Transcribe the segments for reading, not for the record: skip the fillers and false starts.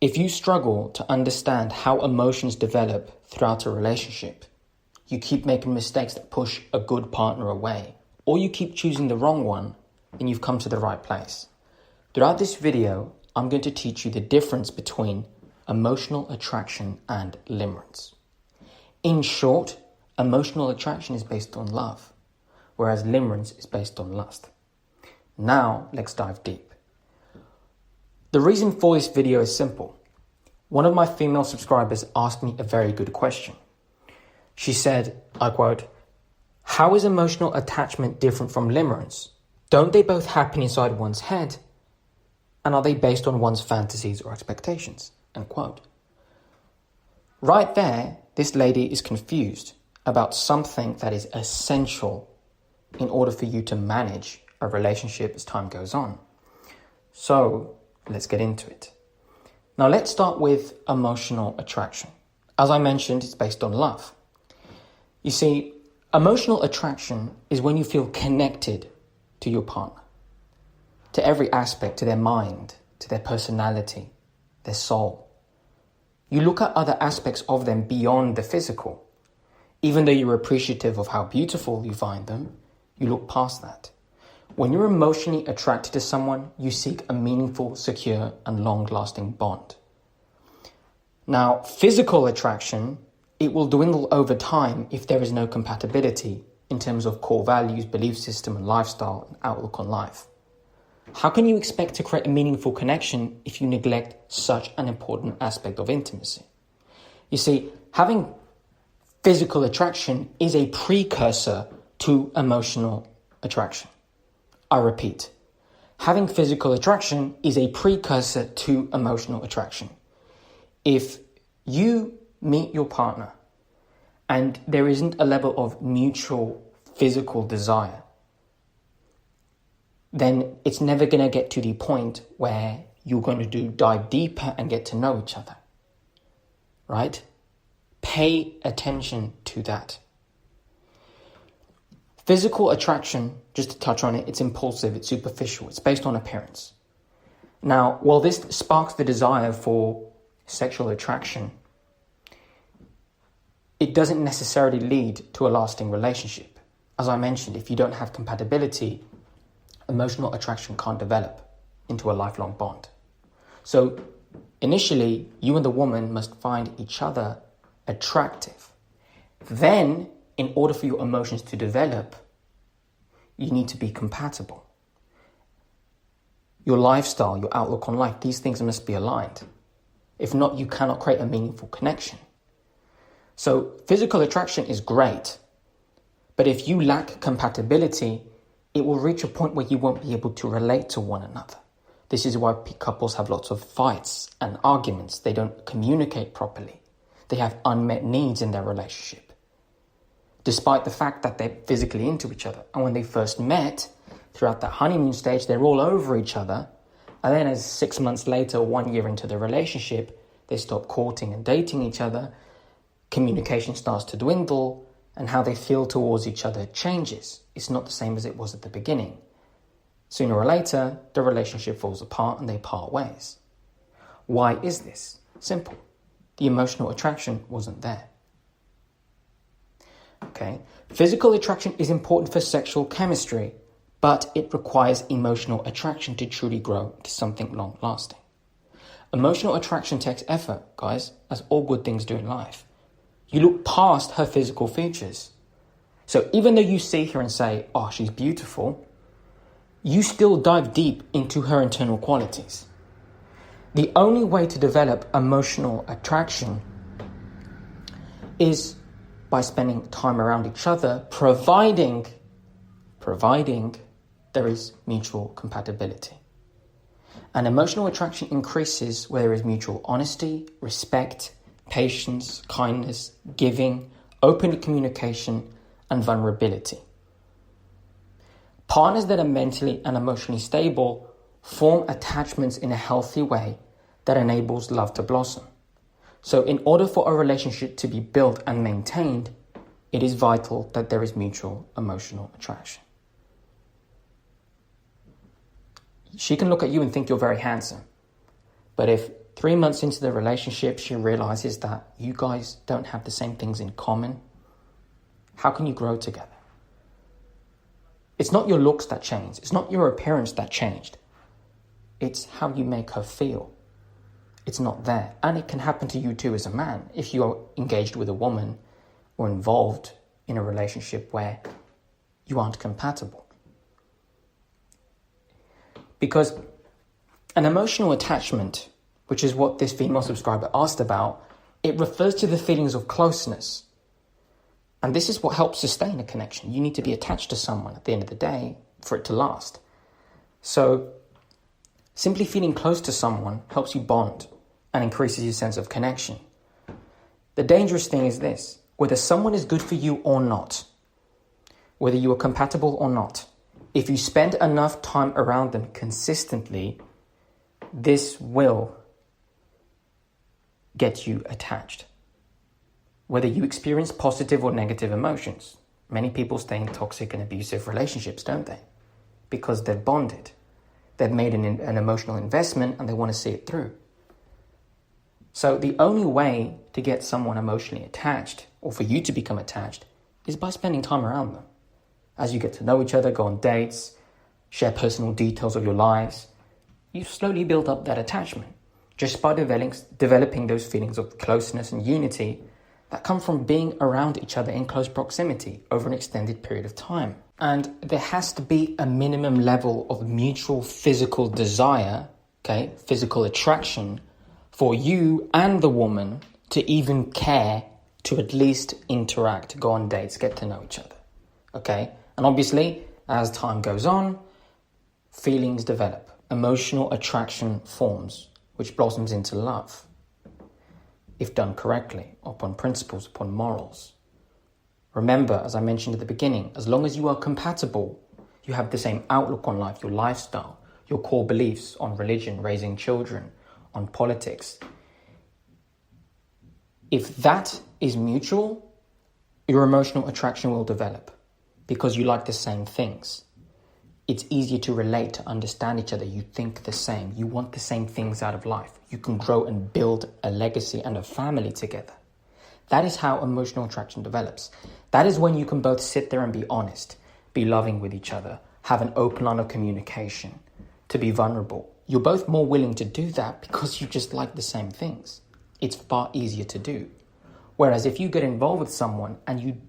If you struggle to understand how emotions develop throughout a relationship, you keep making mistakes that push a good partner away, or you keep choosing the wrong one, then you've come to the right place. Throughout this video, I'm going to teach you the difference between emotional attraction and limerence. In short, emotional attraction is based on love, whereas limerence is based on lust. Now, let's dive deep. The reason for this video is simple. One of my female subscribers asked me a very good question. She said, I quote, "How is emotional attachment different from limerence? Don't they both happen inside one's head? And are they based on one's fantasies or expectations?" End quote. Right there, this lady is confused about something that is essential in order for you to manage a relationship as time goes on. So let's get into it. Now let's start with emotional attraction. As I mentioned, it's based on love. You see, emotional attraction is when you feel connected to your partner, to every aspect, to their mind, to their personality, their soul. You look at other aspects of them beyond the physical. Even though you're appreciative of how beautiful you find them, you look past that. When you're emotionally attracted to someone, you seek a meaningful, secure, and long-lasting bond. Now, physical attraction, it will dwindle over time if there is no compatibility in terms of core values, belief system, and lifestyle, and outlook on life. How can you expect to create a meaningful connection if you neglect such an important aspect of intimacy? You see, having physical attraction is a precursor to emotional attraction. I repeat, having physical attraction is a precursor to emotional attraction. If you meet your partner and there isn't a level of mutual physical desire, then it's never going to get to the point where you're going to dive deeper and get to know each other, right? Pay attention to that. Physical attraction, just to touch on it, it's impulsive, it's superficial, it's based on appearance. Now, while this sparks the desire for sexual attraction, it doesn't necessarily lead to a lasting relationship. As I mentioned, if you don't have compatibility, emotional attraction can't develop into a lifelong bond. So initially, you and the woman must find each other attractive. Then, in order for your emotions to develop, you need to be compatible. Your lifestyle, your outlook on life, these things must be aligned. If not, you cannot create a meaningful connection. So physical attraction is great, but if you lack compatibility, it will reach a point where you won't be able to relate to one another. This is why couples have lots of fights and arguments. They don't communicate properly. They have unmet needs in their relationship, despite the fact that they're physically into each other. And when they first met, throughout that honeymoon stage, they're all over each other. And then as 6 months later, 1 year into the relationship, they stop courting and dating each other. Communication starts to dwindle, and how they feel towards each other changes. It's not the same as it was at the beginning. Sooner or later, the relationship falls apart and they part ways. Why is this? Simple. The emotional attraction wasn't there. Okay. Physical attraction is important for sexual chemistry, but it requires emotional attraction to truly grow into something long-lasting. Emotional attraction takes effort, guys, as all good things do in life. You look past her physical features. So even though you see her and say, "Oh, she's beautiful," you still dive deep into her internal qualities. The only way to develop emotional attraction is by spending time around each other, providing there is mutual compatibility. And emotional attraction increases where there is mutual honesty, respect, patience, kindness, giving, open communication, and vulnerability. Partners that are mentally and emotionally stable form attachments in a healthy way that enables love to blossom. So in order for a relationship to be built and maintained, it is vital that there is mutual emotional attraction. She can look at you and think you're very handsome. But if 3 months into the relationship, she realizes that you guys don't have the same things in common. How can you grow together? It's not your looks that changed. It's not your appearance that changed. It's how you make her feel. It's not there. And it can happen to you too as a man if you are engaged with a woman or involved in a relationship where you aren't compatible. Because an emotional attachment, which is what this female subscriber asked about, it refers to the feelings of closeness. And this is what helps sustain a connection. You need to be attached to someone at the end of the day for it to last. So simply feeling close to someone helps you bond and increases your sense of connection. The dangerous thing is this: whether someone is good for you or not, whether you are compatible or not, if you spend enough time around them consistently, this will get you attached. Whether you experience positive or negative emotions. Many people stay in toxic and abusive relationships, don't they? Because they're bonded. They've made an emotional investment and they want to see it through. So the only way to get someone emotionally attached, or for you to become attached, is by spending time around them. As you get to know each other, go on dates, share personal details of your lives, you slowly build up that attachment just by developing those feelings of closeness and unity that come from being around each other in close proximity over an extended period of time. And there has to be a minimum level of mutual physical desire, physical attraction, for you and the woman to even care to at least interact, go on dates, get to know each other, And obviously, as time goes on, feelings develop, emotional attraction forms, which blossoms into love, if done correctly, upon principles, upon morals. Remember, as I mentioned at the beginning, as long as you are compatible, you have the same outlook on life, your lifestyle, your core beliefs on religion, raising children, on politics. If that is mutual, your emotional attraction will develop because you like the same things. It's easier to relate, to understand each other. You think the same. You want the same things out of life. You can grow and build a legacy and a family together. That is how emotional attraction develops. That is when you can both sit there and be honest, be loving with each other, have an open line of communication, to be vulnerable. You're both more willing to do that because you just like the same things. It's far easier to do. Whereas if you get involved with someone and you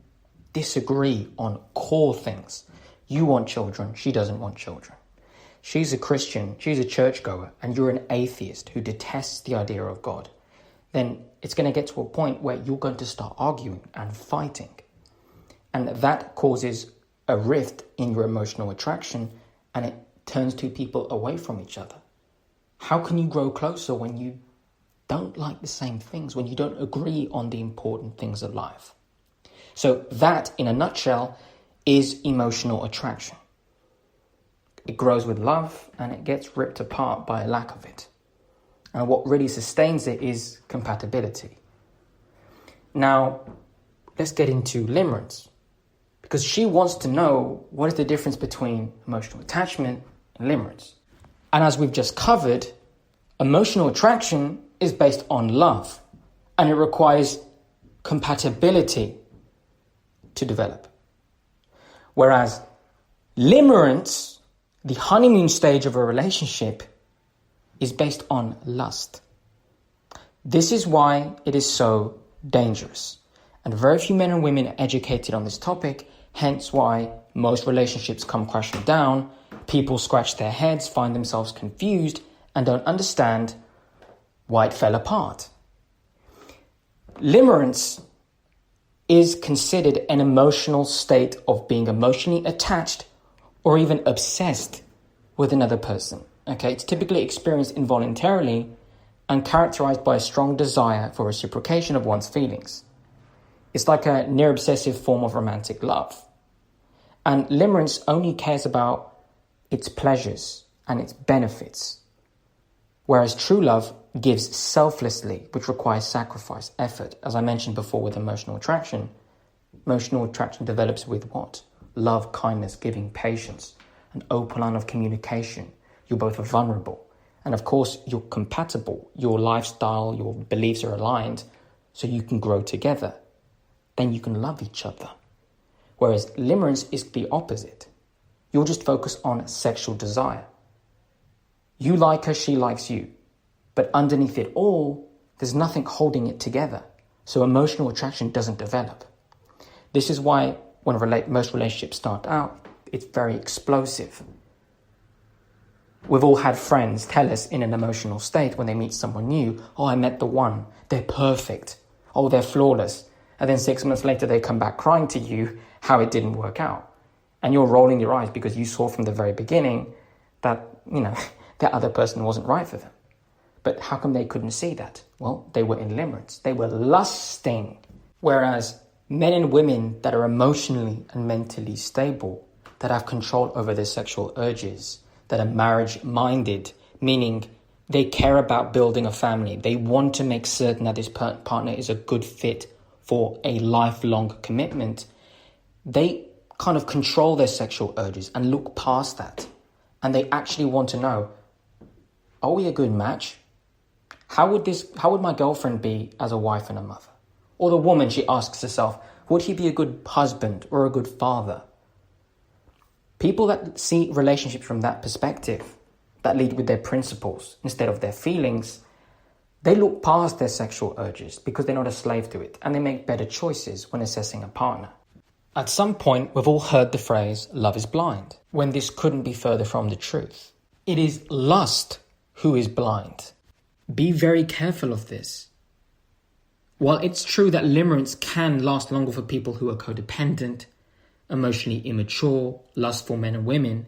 disagree on core things, you want children, she doesn't want children. She's a Christian, she's a churchgoer, and you're an atheist who detests the idea of God, then it's going to get to a point where you're going to start arguing and fighting. And that causes a rift in your emotional attraction, and it turns two people away from each other. How can you grow closer when you don't like the same things, when you don't agree on the important things of life? So that, in a nutshell, is emotional attraction. It grows with love and it gets ripped apart by a lack of it. And what really sustains it is compatibility. Now, let's get into Limerence, because she wants to know what is the difference between emotional attachment and limerence. And as we've just covered, emotional attraction is based on love and it requires compatibility to develop. Whereas limerence, the honeymoon stage of a relationship, is based on lust. This is why it is so dangerous. And very few men and women are educated on this topic, hence why most relationships come crashing down. People scratch their heads, find themselves confused, and don't understand why it fell apart. Limerence is considered an emotional state of being emotionally attached or even obsessed with another person. It's typically experienced involuntarily and characterized by a strong desire for reciprocation of one's feelings. It's like a near-obsessive form of romantic love. And limerence only cares about its pleasures and its benefits, whereas true love gives selflessly, which requires sacrifice, effort. As I mentioned before with emotional attraction develops with what? Love, kindness, giving, patience, an open line of communication. You're both vulnerable And of course, you're compatible. Your lifestyle, your beliefs are aligned, so you can grow together. Then you can love each other. Whereas limerence is the opposite. You'll just focus on sexual desire. You like her, she likes you. But underneath it all, there's nothing holding it together. So emotional attraction doesn't develop. This is why when most relationships start out, it's very explosive. We've all had friends tell us in an emotional state when they meet someone new, oh, I met the one, they're perfect, oh, they're flawless. And then 6 months later, they come back crying to you how it didn't work out. And you're rolling your eyes because you saw from the very beginning that, that other person wasn't right for them. But how come they couldn't see that? Well, they were in limerence. They were lusting. Whereas men and women that are emotionally and mentally stable, that have control over their sexual urges, that are marriage-minded, meaning they care about building a family. They want to make certain that this partner is a good fit for a lifelong commitment. They kind of control their sexual urges and look past that. And they actually want to know, are we a good match? How would my girlfriend be as a wife and a mother? Or the woman, she asks herself, would he be a good husband or a good father? People that see relationships from that perspective, that lead with their principles instead of their feelings, they look past their sexual urges because they're not a slave to it, and they make better choices when assessing a partner. At some point, we've all heard the phrase, love is blind, when this couldn't be further from the truth. It is lust who is blind. Be very careful of this. While it's true that limerence can last longer for people who are codependent, emotionally immature, lustful men and women,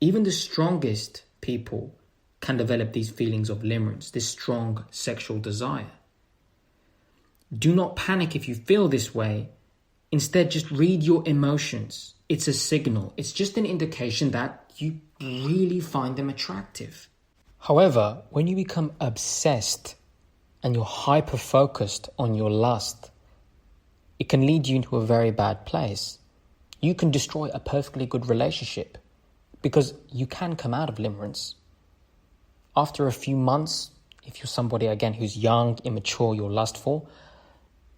even the strongest people can develop these feelings of limerence, this strong sexual desire. Do not panic if you feel this way. Instead, just read your emotions. It's a signal. It's just an indication that you really find them attractive. However, when you become obsessed and you're hyper-focused on your lust, it can lead you into a very bad place. You can destroy a perfectly good relationship because you can come out of limerence. After a few months, if you're somebody, again, who's young, immature, you're lustful,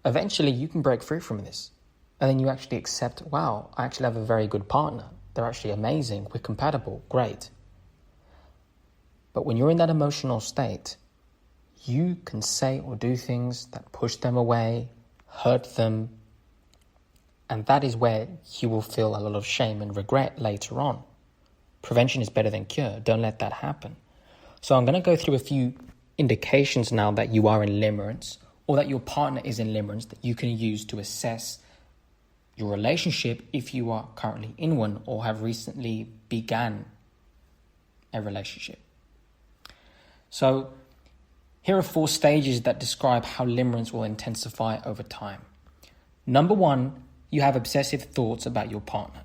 eventually you can break free from this. And then you actually accept, wow, I actually have a very good partner. They're actually amazing. We're compatible. Great. But when you're in that emotional state, you can say or do things that push them away, hurt them, and that is where you will feel a lot of shame and regret later on. Prevention is better than cure. Don't let that happen. So I'm going to go through a few indications now that you are in limerence or that your partner is in limerence that you can use to assess your relationship if you are currently in one or have recently began a relationship. So here are 4 stages that describe how limerence will intensify over time. Number 1, you have obsessive thoughts about your partner.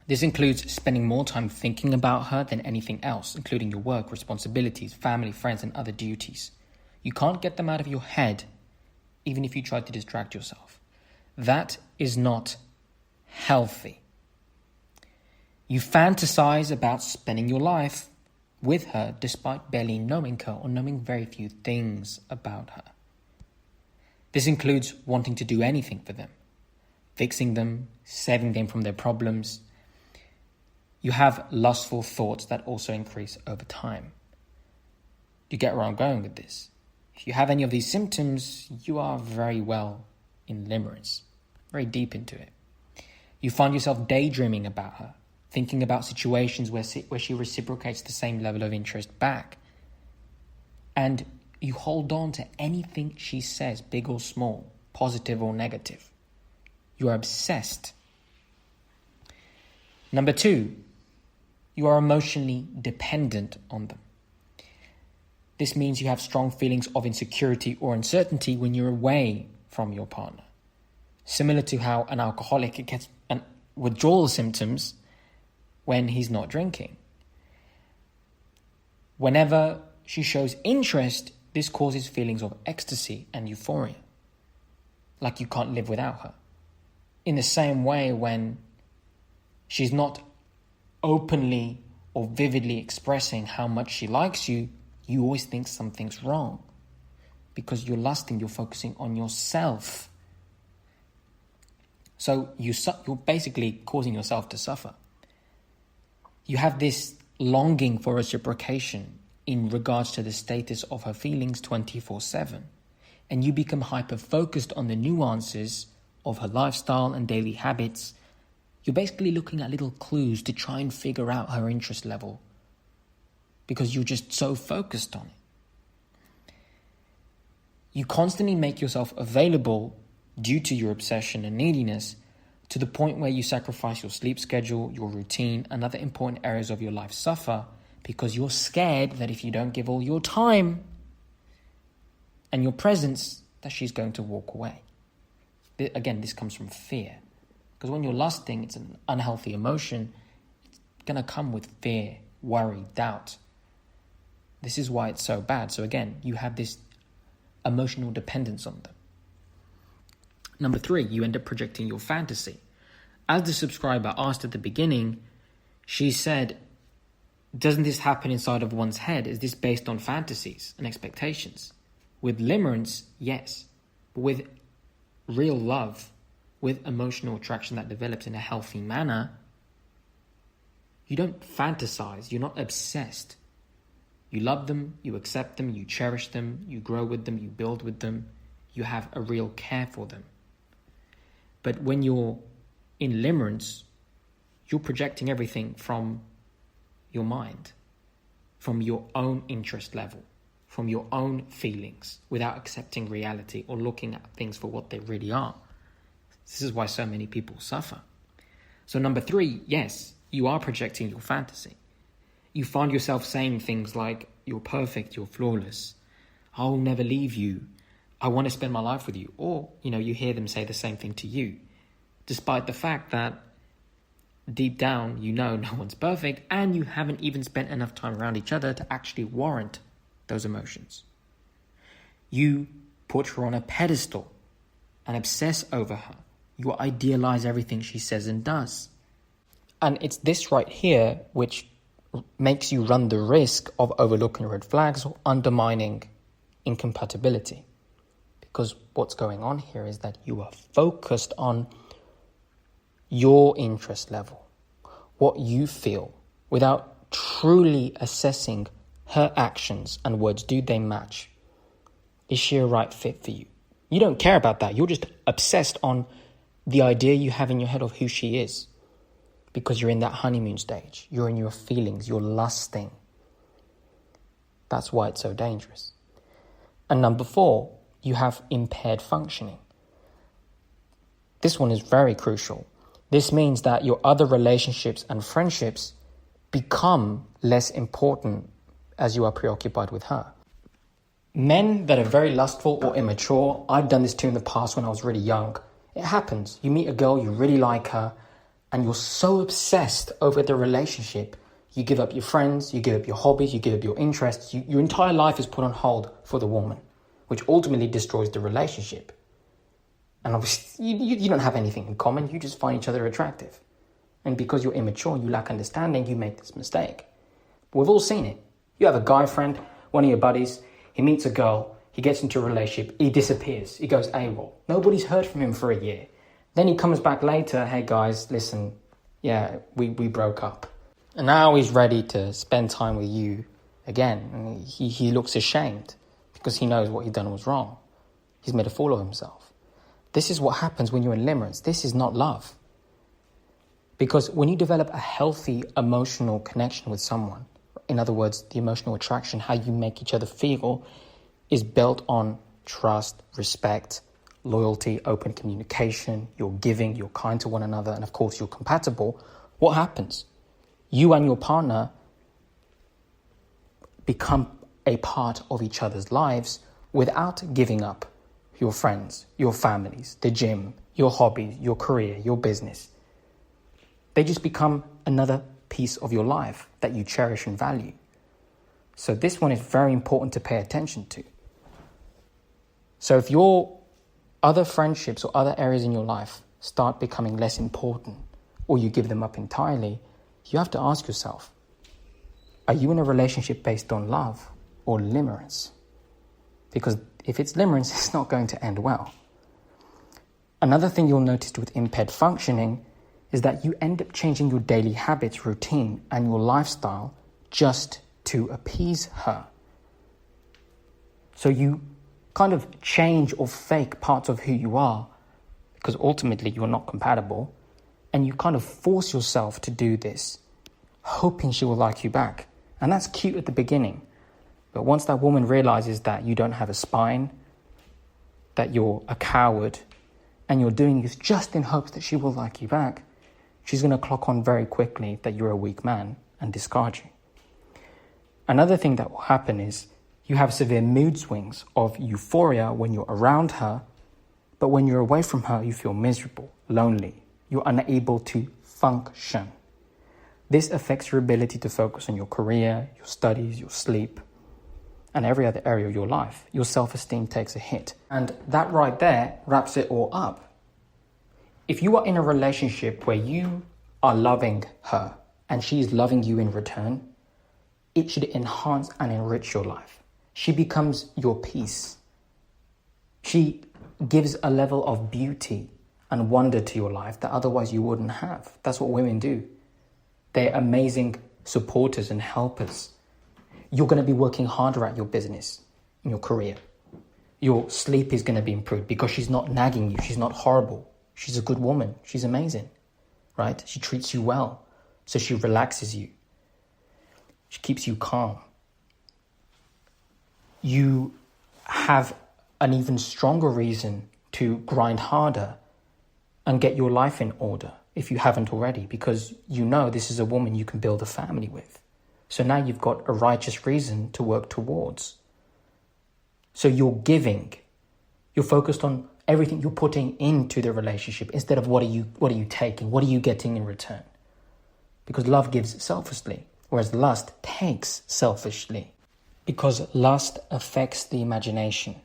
This includes spending more time thinking about her than anything else, including your work, responsibilities, family, friends, and other duties. You can't get them out of your head, even if you try to distract yourself. That is not healthy. You fantasize about spending your life with her despite barely knowing her or knowing very few things about her. This includes wanting to do anything for them, fixing them, saving them from their problems. You have lustful thoughts that also increase over time. Do you get where I'm going with this? If you have any of these symptoms, you are very well in limerence, very deep into it. You find yourself daydreaming about her, thinking about situations where she reciprocates the same level of interest back. And you hold on to anything she says, big or small, positive or negative. You are obsessed. Number 2, you are emotionally dependent on them. This means you have strong feelings of insecurity or uncertainty when you're away from your partner. Similar to how an alcoholic gets withdrawal symptoms when he's not drinking. Whenever she shows interest, this causes feelings of ecstasy and euphoria, like you can't live without her. In the same way, when she's not openly or vividly expressing how much she likes you, you always think something's wrong. Because you're lusting, you're focusing on yourself. So you're basically causing yourself to suffer. You have this longing for reciprocation in regards to the status of her feelings 24/7. And you become hyper-focused on the nuances of her lifestyle and daily habits. You're basically looking at little clues to try and figure out her interest level because you're just so focused on it. You constantly make yourself available due to your obsession and neediness to the point where you sacrifice your sleep schedule, your routine, and other important areas of your life suffer because you're scared that if you don't give all your time and your presence, that she's going to walk away. Again, this comes from fear. Because when you're lusting, it's an unhealthy emotion. It's going to come with fear, worry, doubt. This is why it's so bad. So again, you have this emotional dependence on them. Number 3, you end up projecting your fantasy. As the subscriber asked at the beginning, she said, doesn't this happen inside of one's head? Is this based on fantasies and expectations? With limerence, yes. But with real love, with emotional attraction that develops in a healthy manner, you don't fantasize, you're not obsessed. You love them, you accept them, you cherish them, you grow with them, you build with them, you have a real care for them. But when you're in limerence, you're projecting everything from your mind, from your own interest level, from your own feelings, without accepting reality or looking at things for what they really are. This is why so many people suffer. So number 3, yes, you are projecting your fantasy. You find yourself saying things like, you're perfect, you're flawless, I'll never leave you, I want to spend my life with you. Or, you hear them say the same thing to you, despite the fact that deep down, no one's perfect, and you haven't even spent enough time around each other to actually warrant those emotions. You put her on a pedestal and obsess over her. You idealize everything she says and does. And it's this right here which makes you run the risk of overlooking red flags or undermining incompatibility. Because what's going on here is that you are focused on your interest level, what you feel, without truly assessing her actions and words. Do they match? Is she a right fit for you? You don't care about that. You're just obsessed on the idea you have in your head of who she is. Because you're in that honeymoon stage. You're in your feelings. You're lusting. That's why it's so dangerous. And number 4, you have impaired functioning. This one is very crucial. This means that your other relationships and friendships become less important as you are preoccupied with her. Men that are very lustful or immature, I've done this too in the past when I was really young. It happens. You meet a girl, you really like her, and you're so obsessed over the relationship, you give up your friends, you give up your hobbies, you give up your interests. Your entire life is put on hold for the woman, which ultimately destroys the relationship. And obviously, you don't have anything in common. You just find each other attractive. And because you're immature, you lack understanding, you make this mistake. But we've all seen it. You have a guy friend, one of your buddies, he meets a girl, he gets into a relationship, he disappears, he goes AWOL. Nobody's heard from him for a year. Then he comes back later, hey guys, listen, yeah, we broke up. And now he's ready to spend time with you again. And he looks ashamed because he knows what he's done was wrong. He's made a fool of himself. This is what happens when you're in limerence. This is not love. Because when you develop a healthy emotional connection with someone, in other words, the emotional attraction, how you make each other feel, is built on trust, respect, loyalty, open communication, you're giving, you're kind to one another, and of course you're compatible. What happens? You and your partner become a part of each other's lives without giving up your friends, your families, the gym, your hobbies, your career, your business. They just become another piece of your life that you cherish and value. So this one is very important to pay attention to. So if your other friendships or other areas in your life start becoming less important, or you give them up entirely, you have to ask yourself, Are you in a relationship based on love or limerence? Because if it's limerence, it's not going to end well. Another thing you'll notice with impaired functioning is that you end up changing your daily habits, routine, and your lifestyle just to appease her. So you kind of change or fake parts of who you are because ultimately you're not compatible, and you kind of force yourself to do this, hoping she will like you back. And that's cute at the beginning. But once that woman realizes that you don't have a spine, that you're a coward, and you're doing this just in hopes that she will like you back, she's going to clock on very quickly that you're a weak man and discard you. Another thing that will happen is you have severe mood swings of euphoria when you're around her, but when you're away from her, you feel miserable, lonely. You're unable to function. This affects your ability to focus on your career, your studies, your sleep, and every other area of your life. Your self-esteem takes a hit. And that right there wraps it all up. If you are in a relationship where you are loving her and she is loving you in return, it should enhance and enrich your life. She becomes your peace. She gives a level of beauty and wonder to your life that otherwise you wouldn't have. That's what women do. They're amazing supporters and helpers. You're going to be working harder at your business, in your career. Your sleep is going to be improved because she's not nagging you. She's not horrible. She's a good woman. She's amazing, right? She treats you well. So she relaxes you. She keeps you calm. You have an even stronger reason to grind harder and get your life in order if you haven't already, because you know this is a woman you can build a family with. So now you've got a righteous reason to work towards. So you're giving. You're focused on everything you're putting into the relationship instead of what are you taking? What are you getting in return? Because love gives selflessly, whereas lust takes selfishly. Because lust affects the imagination.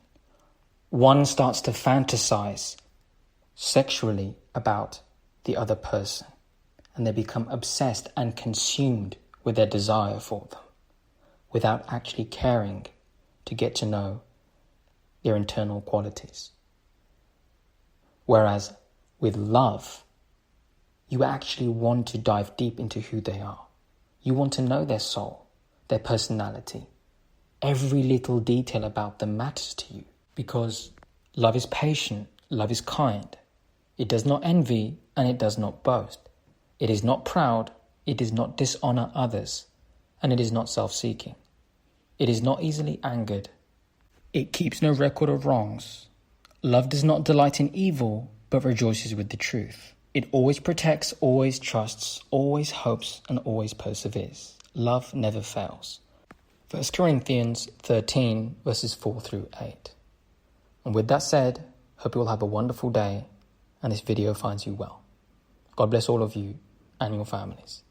One starts to fantasize sexually about the other person, and they become obsessed and consumed with their desire for them without actually caring to get to know their internal qualities. Whereas with love, you actually want to dive deep into who they are. You want to know their soul, their personality. Every little detail about them matters to you because love is patient, love is kind. It does not envy and it does not boast. It is not proud, it does not dishonor others, and it is not self-seeking. It is not easily angered. It keeps no record of wrongs. Love does not delight in evil, but rejoices with the truth. It always protects, always trusts, always hopes, and always perseveres. Love never fails. 1 Corinthians 13, verses 4 through 8. And with that said, hope you all have a wonderful day and this video finds you well. God bless all of you and your families.